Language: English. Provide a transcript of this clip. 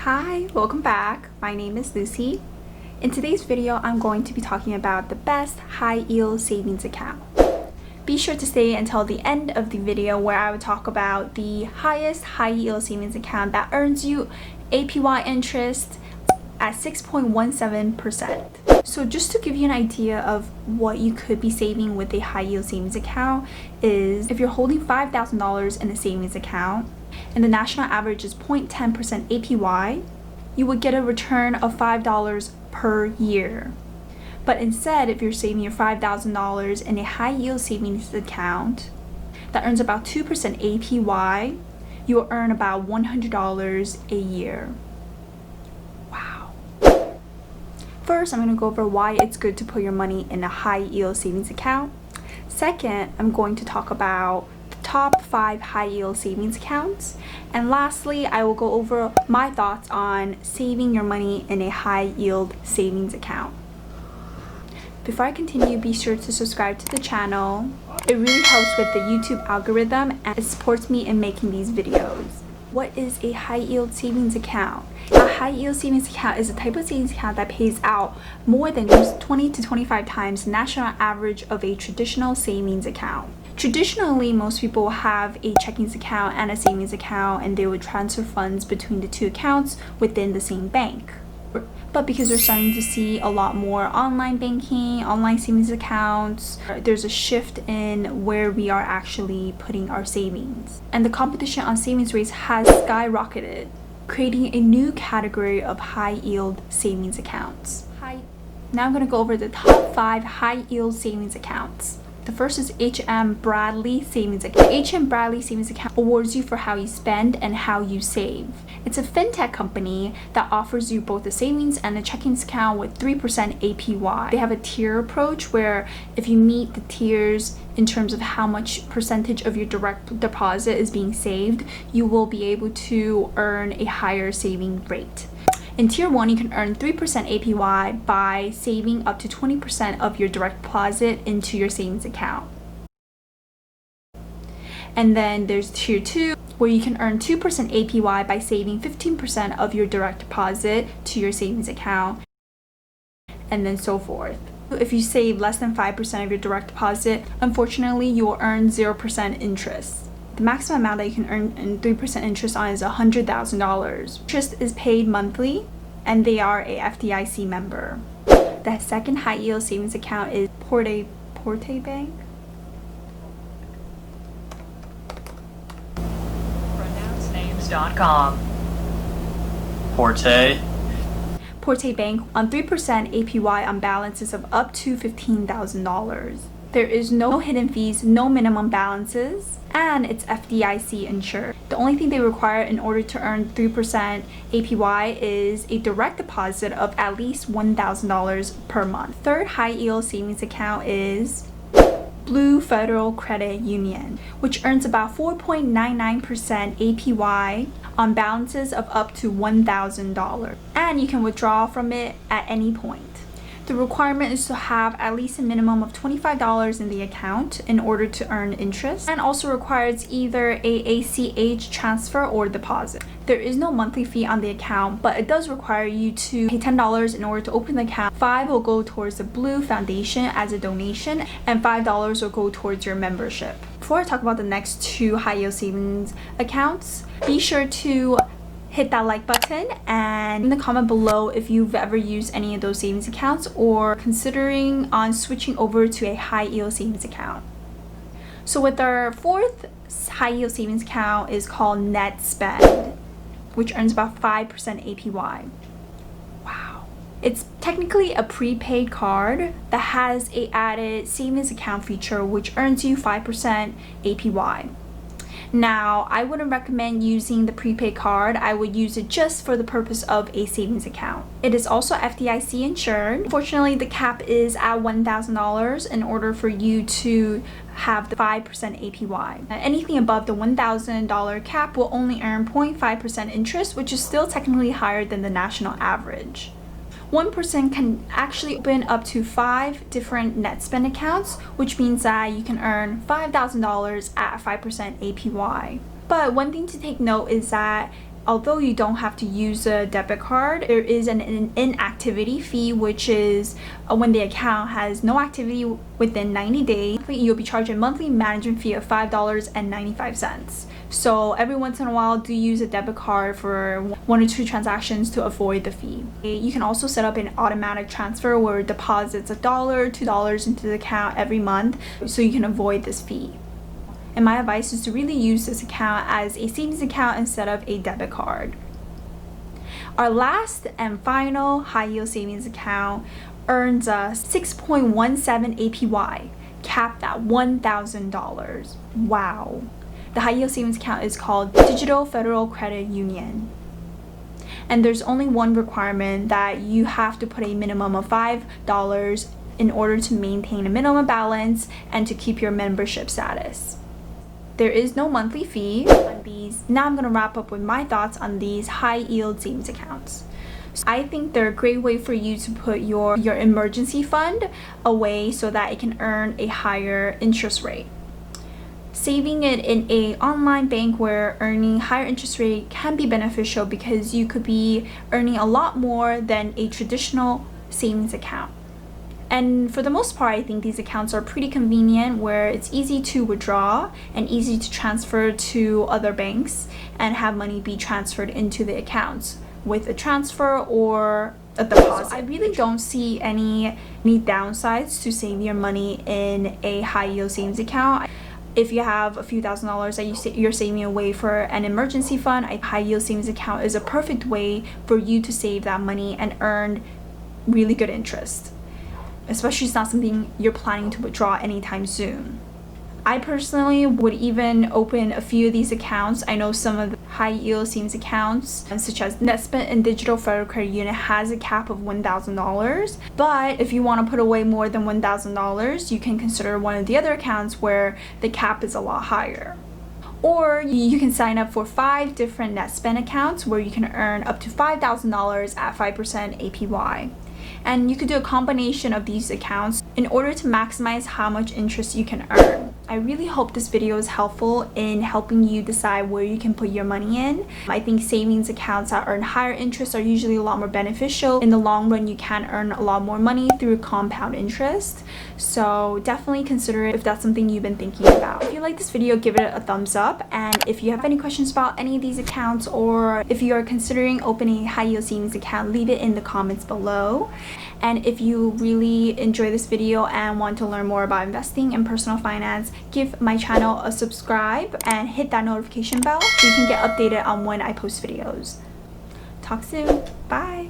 Hi, welcome back. My name is Lucy. In today's video, I'm going to be talking about the best high-yield savings account. Be sure to stay until the end of the video where I will talk about the highest high-yield savings account that earns you APY interest at 6.17%. So just to give you an idea of what you could be saving with a high-yield savings account is if you're holding $5,000 in a savings account and the national average is 0.10% APY, you would get a return of $5 per year. But instead, if you're saving your $5,000 in a high-yield savings account that earns about 2% APY, you will earn about $100 a year. Wow. First, I'm going to go over why it's good to put your money in a high-yield savings account. Second, I'm going to talk about the top 5 high-yield savings accounts. And lastly, I will go over my thoughts on saving your money in a high-yield savings account. Before I continue, be sure to subscribe to the channel. It really helps with the YouTube algorithm and it supports me in making these videos. What is a high-yield savings account? A high-yield savings account is a type of savings account that pays out more than 20 to 25 times the national average of a traditional savings account. Traditionally, most people have a checking account and a savings account, and they would transfer funds between the two accounts within the same bank. But because we're starting to see a lot more online banking, online savings accounts, there's a shift in where we are actually putting our savings. And the competition on savings rates has skyrocketed, creating a new category of high-yield savings accounts. Now I'm going to go over the top 5 high-yield savings accounts. The first is H.M. Bradley Savings Account. The H.M. Bradley Savings Account awards you for how you spend and how you save. It's a fintech company that offers you both a savings and a checking account with 3% APY. They have a tier approach where if you meet the tiers in terms of how much percentage of your direct deposit is being saved, you will be able to earn a higher saving rate. In Tier 1, you can earn 3% APY by saving up to 20% of your direct deposit into your savings account. And then there's Tier 2, where you can earn 2% APY by saving 15% of your direct deposit to your savings account, and then so forth. If you save less than 5% of your direct deposit, unfortunately, you will earn 0% interest. The maximum amount that you can earn in 3% interest on is $100,000. Interest is paid monthly, and they are a FDIC member. The second high-yield savings account is Forte Bank. PronounceNames.com. Forte Bank on 3% APY on balances of up to $15,000. There is no hidden fees, no minimum balances, and it's FDIC insured. The only thing they require in order to earn 3% APY is a direct deposit of at least $1,000 per month. Third high-yield savings account is Blue Federal Credit Union, which earns about 4.99% APY on balances of up to $1,000, and you can withdraw from it at any point. The requirement is to have at least a minimum of $25 in the account in order to earn interest, and also requires either a ACH transfer or deposit. There is no monthly fee on the account, but it does require you to pay $10 in order to open the account. $5 will go towards the Blue Foundation as a donation, and $5 will go towards your membership. Before I talk about the next 2 high-yield savings accounts, be sure to hit that like button and in the comment below if you've ever used any of those savings accounts or considering on switching over to a high-yield savings account. So with our fourth high-yield savings account is called NetSpend, which earns about 5% APY. Wow. It's technically a prepaid card that has a added savings account feature which earns you 5% APY. Now, I wouldn't recommend using the prepaid card. I would use it just for the purpose of a savings account. It is also FDIC insured. Unfortunately, the cap is at $1,000 in order for you to have the 5% APY. Anything above the $1,000 cap will only earn 0.5% interest, which is still technically higher than the national average. One person can actually open up to 5 different NetSpend accounts, which means that you can earn $5,000 at 5% APY. But one thing to take note is that although you don't have to use a debit card, there is an inactivity fee, which is when the account has no activity within 90 days, you'll be charged a monthly management fee of $5.95. So every once in a while, do use a debit card for 1 or 2 transactions to avoid the fee. You can also set up an automatic transfer where it deposits $1, $2 into the account every month, so you can avoid this fee. And my advice is to really use this account as a savings account instead of a debit card. Our last and final high yield savings account earns us 6.17 APY, capped at $1,000. Wow. The high yield savings account is called Digital Federal Credit Union. And there's only one requirement, that you have to put a minimum of $5 in order to maintain a minimum balance and to keep your membership status. There is no monthly fee on these. Now I'm going to wrap up with my thoughts on these high yield savings accounts. So I think they're a great way for you to put your emergency fund away so that it can earn a higher interest rate. Saving it in an online bank where earning higher interest rate can be beneficial because you could be earning a lot more than a traditional savings account. And for the most part, I think these accounts are pretty convenient, where it's easy to withdraw and easy to transfer to other banks and have money be transferred into the accounts with a transfer or a deposit. So I really don't see any downsides to saving your money in a high yield savings account. If you have a few $1,000s that you're saving away for an emergency fund, a high yield savings account is a perfect way for you to save that money and earn really good interest, especially it's not something you're planning to withdraw anytime soon. I personally would even open a few of these accounts. I know some of the high yield savings accounts, such as Netspend and Digital Federal Credit Union, has a cap of $1,000. But if you want to put away more than $1,000, you can consider one of the other accounts where the cap is a lot higher. Or you can sign up for 5 different Netspend accounts where you can earn up to $5,000 at 5% APY. And you could do a combination of these accounts in order to maximize how much interest you can earn. I really hope this video is helpful in helping you decide where you can put your money in. I think savings accounts that earn higher interest are usually a lot more beneficial. In the long run, you can earn a lot more money through compound interest. So definitely consider it if that's something you've been thinking about. If you like this video, give it a thumbs up. And if you have any questions about any of these accounts, or if you are considering opening a high yield savings account, leave it in the comments below. And if you really enjoy this video and want to learn more about investing and personal finance, give my channel a subscribe and hit that notification bell so you can get updated on when I post videos. Talk soon. Bye.